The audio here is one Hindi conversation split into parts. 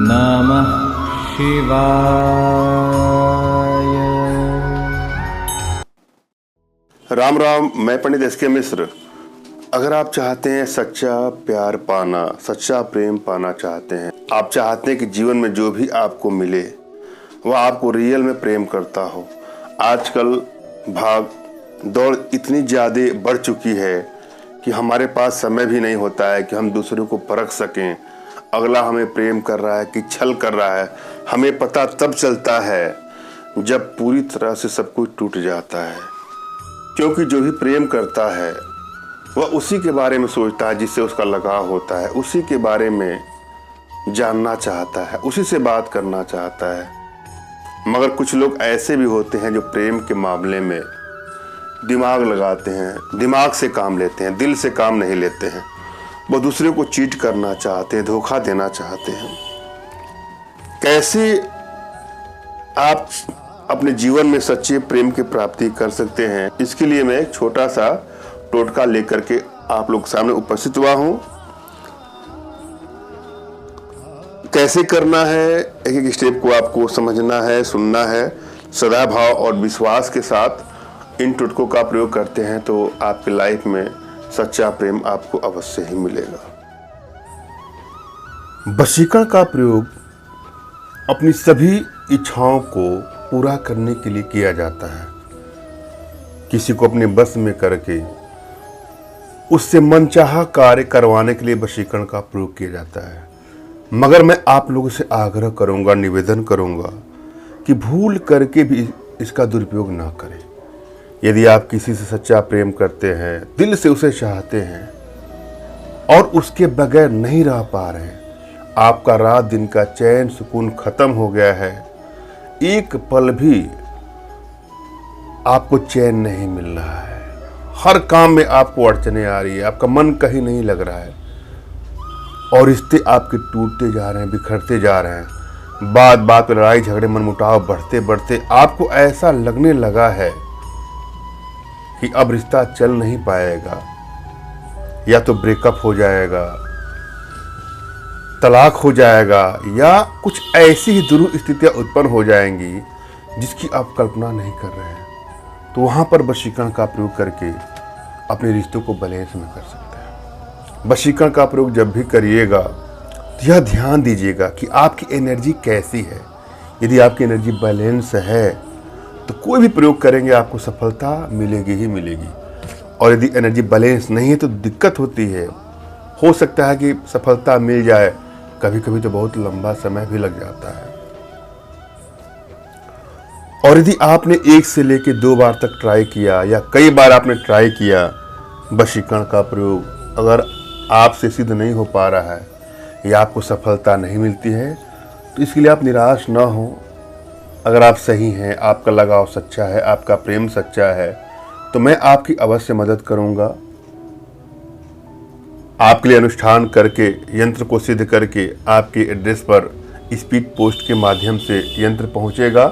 नमः शिवाय। राम राम। मैं पंडित एस.के. मिश्र। अगर आप चाहते हैं सच्चा प्यार पाना, सच्चा प्रेम पाना चाहते हैं, आप चाहते हैं कि जीवन में जो भी आपको मिले वह आपको रियल में प्रेम करता हो। आजकल भाग दौड़ इतनी ज़्यादा बढ़ चुकी है कि हमारे पास समय भी नहीं होता है कि हम दूसरों को परख सकें अगला हमें प्रेम कर रहा है कि छल कर रहा है। हमें पता तब चलता है जब पूरी तरह से सब कुछ टूट जाता है, क्योंकि जो भी प्रेम करता है वह उसी के बारे में सोचता है जिससे उसका लगाव होता है, उसी के बारे में जानना चाहता है, उसी से बात करना चाहता है। मगर कुछ लोग ऐसे भी होते हैं जो प्रेम के मामले में दिमाग लगाते हैं, दिमाग से काम लेते हैं, दिल से काम नहीं लेते हैं। वो दूसरे को चीट करना चाहते हैं, धोखा देना चाहते हैं। कैसे आप अपने जीवन में सच्चे प्रेम की प्राप्ति कर सकते हैं, इसके लिए मैं एक छोटा सा टोटका लेकर के आप लोग सामने उपस्थित हुआ हूं। कैसे करना है, एक एक स्टेप को आपको समझना है, सुनना है। सदा भाव और विश्वास के साथ इन टोटकों का प्रयोग करते हैं तो आपकी लाइफ में सच्चा प्रेम आपको अवश्य ही मिलेगा। वशीकरण का प्रयोग अपनी सभी इच्छाओं को पूरा करने के लिए किया जाता है। किसी को अपने बस में करके उससे मनचाहा कार्य करवाने के लिए वशीकरण का प्रयोग किया जाता है। मगर मैं आप लोगों से आग्रह करूंगा, निवेदन करूंगा कि भूल करके भी इसका दुरुपयोग ना करें। यदि आप किसी से सच्चा प्रेम करते हैं, दिल से उसे चाहते हैं और उसके बगैर नहीं रह पा रहे हैं, आपका रात दिन का चैन सुकून खत्म हो गया है, एक पल भी आपको चैन नहीं मिल रहा है, हर काम में आपको अड़चने आ रही है, आपका मन कहीं नहीं लग रहा है और रिश्ते आपके टूटते जा रहे हैं, बिखरते जा रहे हैं, बात बात पर लड़ाई झगड़े मनमुटाव बढ़ते बढ़ते आपको ऐसा लगने लगा है कि अब रिश्ता चल नहीं पाएगा, या तो ब्रेकअप हो जाएगा, तलाक हो जाएगा, या कुछ ऐसी ही दुरूह स्थितियां उत्पन्न हो जाएंगी जिसकी आप कल्पना नहीं कर रहे हैं, तो वहां पर वशीकरण का प्रयोग करके अपने रिश्तों को बैलेंस में कर सकते हैं। वशीकरण का प्रयोग जब भी करिएगा तो यह ध्यान दीजिएगा कि आपकी एनर्जी कैसी है। यदि आपकी एनर्जी बैलेंस है तो कोई भी प्रयोग करेंगे आपको सफलता मिलेगी ही मिलेगी, और यदि एनर्जी बैलेंस नहीं है तो दिक्कत होती है। हो सकता है कि सफलता मिल जाए, कभी कभी तो बहुत लंबा समय भी लग जाता है। और यदि आपने 1 से लेकर 2 बार तक ट्राई किया या कई बार आपने ट्राई किया वशीकरण का प्रयोग, अगर आपसे सिद्ध नहीं हो पा रहा है या आपको सफलता नहीं मिलती है तो इसके लिए आप निराश ना हो। अगर आप सही हैं, आपका लगाव सच्चा है, आपका प्रेम सच्चा है, तो मैं आपकी अवश्य मदद करूंगा। आपके लिए अनुष्ठान करके, यंत्र को सिद्ध करके आपके एड्रेस पर स्पीड पोस्ट के माध्यम से यंत्र पहुंचेगा।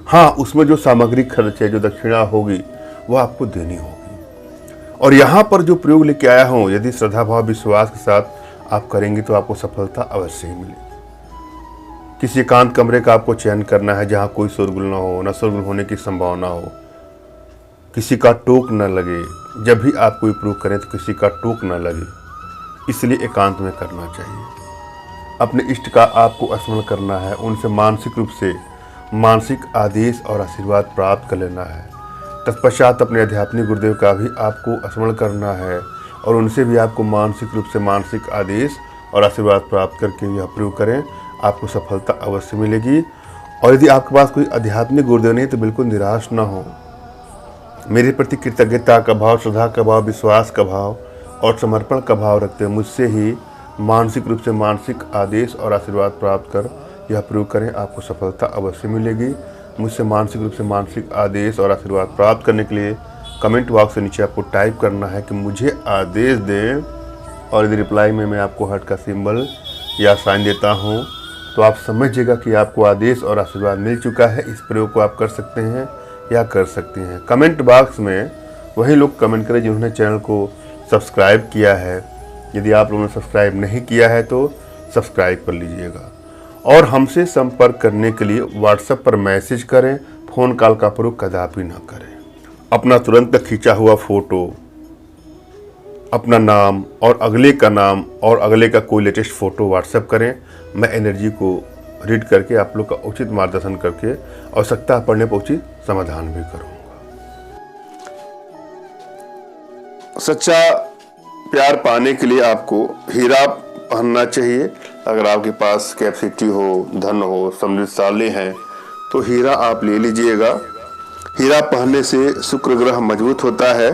हाँ, उसमें जो सामग्री खर्च है, जो दक्षिणा होगी, वह आपको देनी होगी। और यहाँ पर जो प्रयोग लेके आया हूँ, यदि श्रद्धा भाव विश्वास के साथ आप करेंगे तो आपको सफलता अवश्य ही मिलेगी। किसी एकांत कमरे का आपको चयन करना है जहाँ कोई शोरगुल ना हो, न शोरगुल होने की संभावना हो, किसी का टोक न लगे। जब भी आप कोई प्रयोग करें तो किसी का टोक न लगे, इसलिए एकांत में करना चाहिए। अपने इष्ट का आपको स्मरण करना है, उनसे मानसिक रूप से मानसिक आदेश और आशीर्वाद प्राप्त कर लेना है। तत्पश्चात अपने आध्यात्मिक गुरुदेव का भी आपको स्मरण करना है और उनसे भी आपको मानसिक रूप से मानसिक आदेश और आशीर्वाद प्राप्त करके यह प्रयोग करें, आपको सफलता अवश्य मिलेगी। और यदि आपके पास कोई आध्यात्मिक गुरुदेव नहीं तो बिल्कुल निराश ना हो। मेरे प्रति कृतज्ञता का भाव, श्रद्धा का भाव, विश्वास का भाव और समर्पण का भाव रखते हुए मुझसे ही मानसिक रूप से मानसिक आदेश और आशीर्वाद प्राप्त कर यह प्रयोग करें, आपको सफलता अवश्य मिलेगी। मुझसे मानसिक रूप से मानसिक आदेश और आशीर्वाद प्राप्त करने के लिए कमेंट बॉक्स से नीचे आपको टाइप करना है कि मुझे आदेश दें, और यदि रिप्लाई में मैं आपको हार्ट का सिंबल या साइन देता हूँ तो आप समझिएगा कि आपको आदेश और आशीर्वाद मिल चुका है। इस प्रयोग को आप कर सकते हैं या कर सकती हैं। कमेंट बॉक्स में वही लोग कमेंट करें जिन्होंने चैनल को सब्सक्राइब किया है यदि आप लोगों ने सब्सक्राइब नहीं किया है तो सब्सक्राइब कर लीजिएगा। और हमसे संपर्क करने के लिए व्हाट्सएप पर मैसेज करें, फ़ोन कॉल का प्रयोग कदापि ना करें। अपना तुरंत खींचा हुआ फ़ोटो, अपना नाम और अगले का नाम और अगले का कोई लेटेस्ट फ़ोटो व्हाट्सएप करें। मैं एनर्जी को रीड करके आप लोग का उचित मार्गदर्शन करके आवश्यकता पड़ने पर उचित समाधान भी करूँगा। सच्चा प्यार पाने के लिए आपको हीरा पहनना चाहिए। अगर आपके पास कैपेसिटी हो, धन हो, समृद्धशाली हैं तो हीरा आप ले लीजिएगा। हीरा पहनने से शुक्र ग्रह मजबूत होता है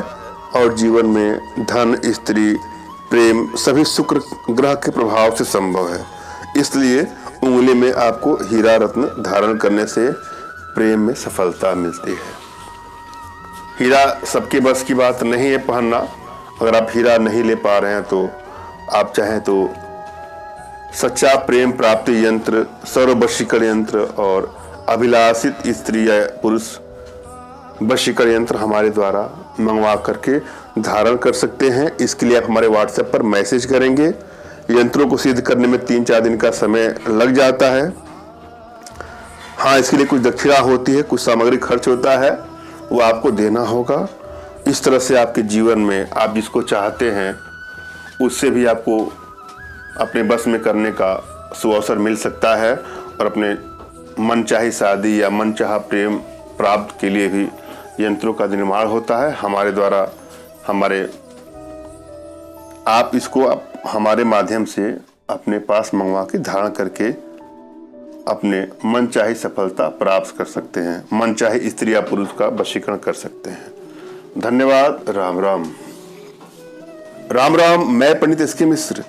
और जीवन में धन, स्त्री, प्रेम सभी शुक्र ग्रह के प्रभाव से संभव है। इसलिए उंगली में आपको हीरा रत्न धारण करने से प्रेम में सफलता मिलती है। हीरा सबके बस की बात नहीं है पहनना। अगर आप हीरा नहीं ले पा रहे हैं तो आप चाहें तो सच्चा प्रेम प्राप्ति यंत्र, सर्व वशीकरण यंत्र और अभिलाषित स्त्री या पुरुष वशीकरण यंत्र हमारे द्वारा मंगवा करके धारण कर सकते हैं। इसके लिए आप हमारे व्हाट्सएप पर मैसेज करेंगे। यंत्रों को सिद्ध करने में 3-4 दिन का समय लग जाता है। हाँ, इसके लिए कुछ दक्षिणा होती है, कुछ सामग्री खर्च होता है, वो आपको देना होगा। इस तरह से आपके जीवन में आप जिसको चाहते हैं उससे भी आपको अपने बस में करने का सुअवसर मिल सकता है और अपने मनचाही शादी या मनचाहा प्रेम प्राप्त के लिए भी यंत्रों का निर्माण होता है हमारे द्वारा। आप इसको हमारे माध्यम से अपने पास मंगवा के धारण करके अपने मनचाही सफलता प्राप्त कर सकते हैं, मनचाही स्त्री या पुरुष का वशीकरण कर सकते हैं। धन्यवाद। राम राम। राम राम। मैं पंडित एस के मिश्र